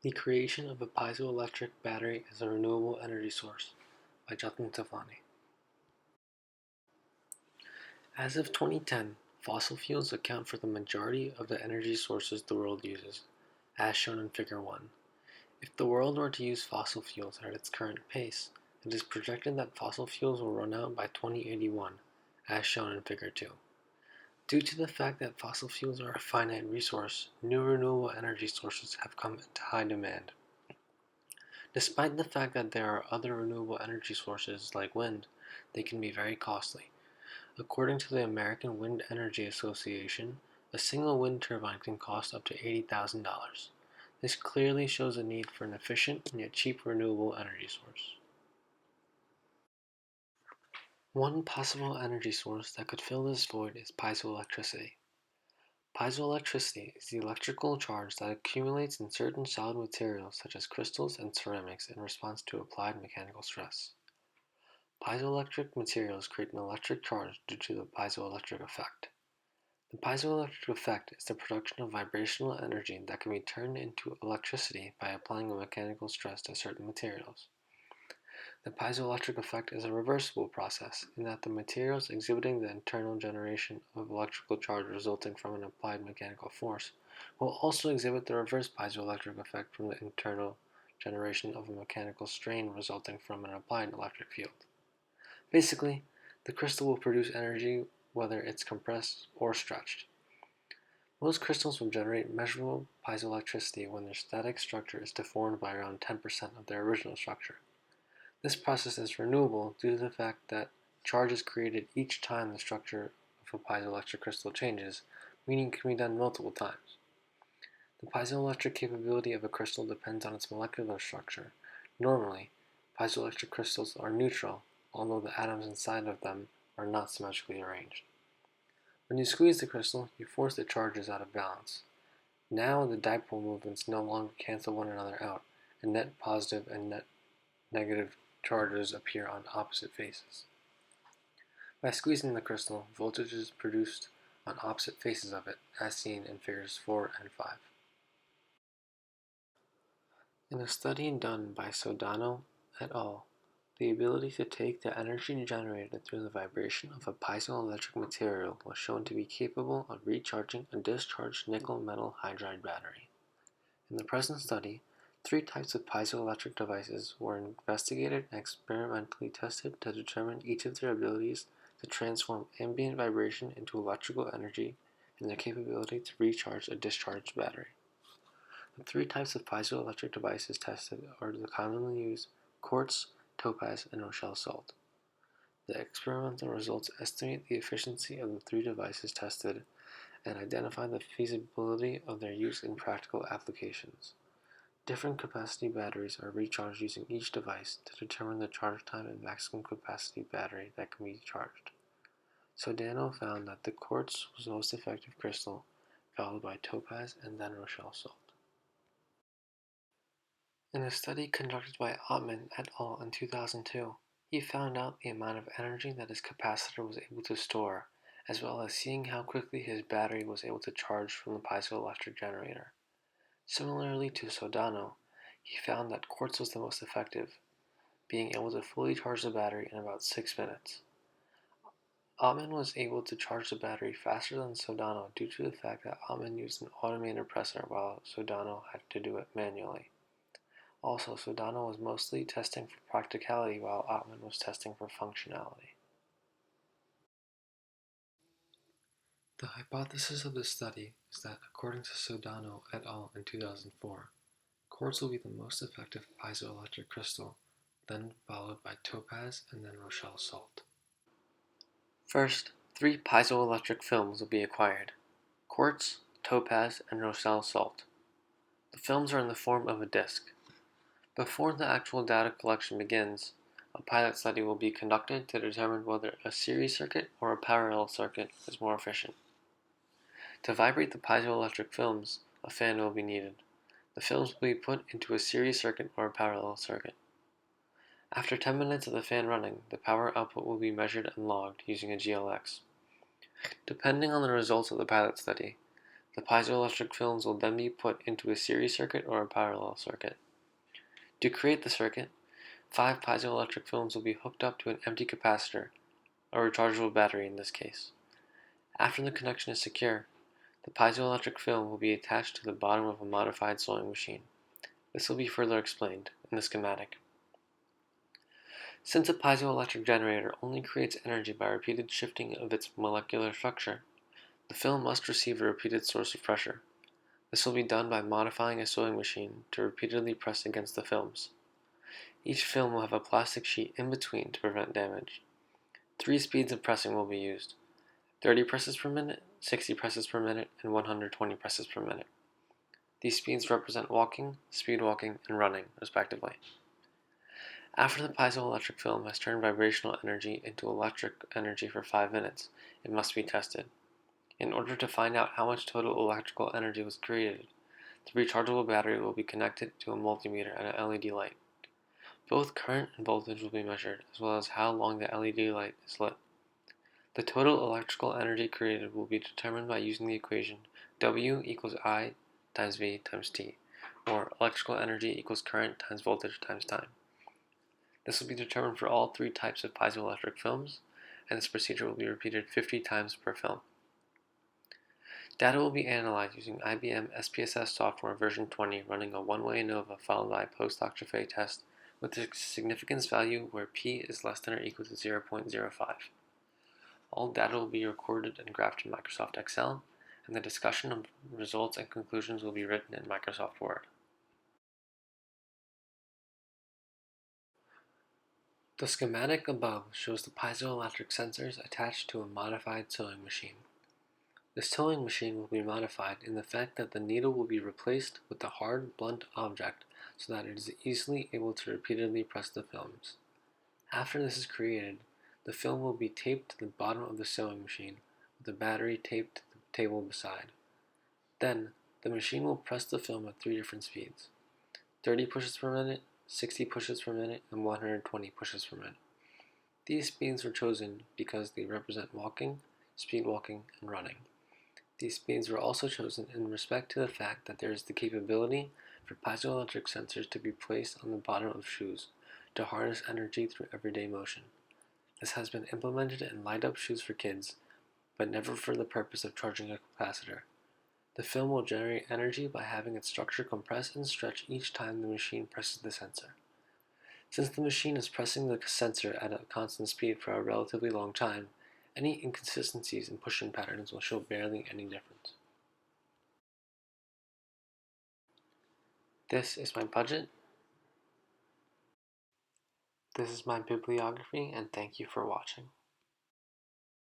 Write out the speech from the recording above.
The creation of a piezoelectric battery as a renewable energy source by Jatin Sawlani. As of 2010, fossil fuels account for the majority of the energy sources the world uses, as shown in Figure 1. If the world were to use fossil fuels at its current pace, it is projected that fossil fuels will run out by 2081, as shown in Figure 2. Due to the fact that fossil fuels are a finite resource, new renewable energy sources have come into high demand. Despite the fact that there are other renewable energy sources like wind, they can be very costly. According to the American Wind Energy Association, a single wind turbine can cost up to $80,000. This clearly shows a need for an efficient and yet cheap renewable energy source. One possible energy source that could fill this void is piezoelectricity. Piezoelectricity is the electrical charge that accumulates in certain solid materials such as crystals and ceramics in response to applied mechanical stress. Piezoelectric materials create an electric charge due to the piezoelectric effect. The piezoelectric effect is the production of vibrational energy that can be turned into electricity by applying a mechanical stress to certain materials. The piezoelectric effect is a reversible process in that the materials exhibiting the internal generation of electrical charge resulting from an applied mechanical force will also exhibit the reverse piezoelectric effect from the internal generation of a mechanical strain resulting from an applied electric field. Basically, the crystal will produce energy whether it's compressed or stretched. Most crystals will generate measurable piezoelectricity when their static structure is deformed by around 10% of their original structure. This process is renewable due to the fact that charge is created each time the structure of a piezoelectric crystal changes, meaning it can be done multiple times. The piezoelectric capability of a crystal depends on its molecular structure. Normally, piezoelectric crystals are neutral, although the atoms inside of them are not symmetrically arranged. When you squeeze the crystal, you force the charges out of balance. Now the dipole movements no longer cancel one another out, and net positive and net negative charges appear on opposite faces. By squeezing the crystal, voltage is produced on opposite faces of it, as seen in Figures 4 and 5. In a study done by Sawlani et al., the ability to take the energy generated through the vibration of a piezoelectric material was shown to be capable of recharging a discharged nickel metal hydride battery. In the present study, 3 types of piezoelectric devices were investigated and experimentally tested to determine each of their abilities to transform ambient vibration into electrical energy and their capability to recharge a discharged battery. The 3 types of piezoelectric devices tested are the commonly used quartz, topaz, and Rochelle salt. The experimental results estimate the efficiency of the 3 devices tested and identify the feasibility of their use in practical applications. Different capacity batteries are recharged using each device to determine the charge time and maximum capacity battery that can be charged. Sawlani found that the quartz was the most effective crystal, followed by topaz and then Rochelle salt. In a study conducted by Ottman et al. In 2002, he found out the amount of energy that his capacitor was able to store, as well as seeing how quickly his battery was able to charge from the piezoelectric generator. Similarly to Sawlani, he found that quartz was the most effective, being able to fully charge the battery in about 6 minutes. Ottman was able to charge the battery faster than Sawlani due to the fact that Ottman used an automated presser while Sawlani had to do it manually. Also, Sawlani was mostly testing for practicality while Ottman was testing for functionality. The hypothesis of this study is that, according to Sawlani et al. In 2004, quartz will be the most effective piezoelectric crystal, then followed by topaz and then Rochelle salt. First, 3 piezoelectric films will be acquired: quartz, topaz, and Rochelle salt. The films are in the form of a disc. Before the actual data collection begins, a pilot study will be conducted to determine whether a series circuit or a parallel circuit is more efficient. To vibrate the piezoelectric films, a fan will be needed. The films will be put into a series circuit or a parallel circuit. After 10 minutes of the fan running, the power output will be measured and logged using a GLX. Depending on the results of the pilot study, The piezoelectric films will then be put into a series circuit or a parallel circuit. To create the circuit, 5 piezoelectric films will be hooked up to an empty capacitor, a rechargeable battery in this case. After the connection is secure, the piezoelectric film will be attached to the bottom of a modified sewing machine. This will be further explained in the schematic. Since a piezoelectric generator only creates energy by repeated shifting of its molecular structure, the film must receive a repeated source of pressure. This will be done by modifying a sewing machine to repeatedly press against the films. Each film will have a plastic sheet in between to prevent damage. 3 speeds of pressing will be used: 30 presses per minute, 60 presses per minute, and 120 presses per minute. These speeds represent walking, speed walking, and running, respectively. After the piezoelectric film has turned vibrational energy into electric energy for 5 minutes, it must be tested. In order to find out how much total electrical energy was created, the rechargeable battery will be connected to a multimeter and an LED light. Both current and voltage will be measured, as well as how long the LED light is lit. The total electrical energy created will be determined by using the equation W equals I times V times T, or electrical energy equals current times voltage times time. This will be determined for all 3 types of piezoelectric films, and this procedure will be repeated 50 times per film. Data will be analyzed using IBM SPSS software version 20 running a one-way ANOVA followed by a post-octave test with a significance value where p is less than or equal to 0.05. All data will be recorded and graphed in Microsoft Excel, and the discussion of results and conclusions will be written in Microsoft Word. The schematic above shows the piezoelectric sensors attached to a modified sewing machine. The sewing machine will be modified in the fact that the needle will be replaced with a hard, blunt object so that it is easily able to repeatedly press the films. After this is created, the film will be taped to the bottom of the sewing machine with the battery taped to the table beside. Then, the machine will press the film at 3 different speeds: 30 pushes per minute, 60 pushes per minute, and 120 pushes per minute. These speeds were chosen because they represent walking, speed walking, and running. These speeds were also chosen in respect to the fact that there is the capability for piezoelectric sensors to be placed on the bottom of shoes to harness energy through everyday motion. This has been implemented in light-up shoes for kids, but never for the purpose of charging a capacitor. The film will generate energy by having its structure compress and stretch each time the machine presses the sensor. Since the machine is pressing the sensor at a constant speed for a relatively long time, any inconsistencies in pushing patterns will show barely any difference. This is my budget. This is my bibliography, and thank you for watching.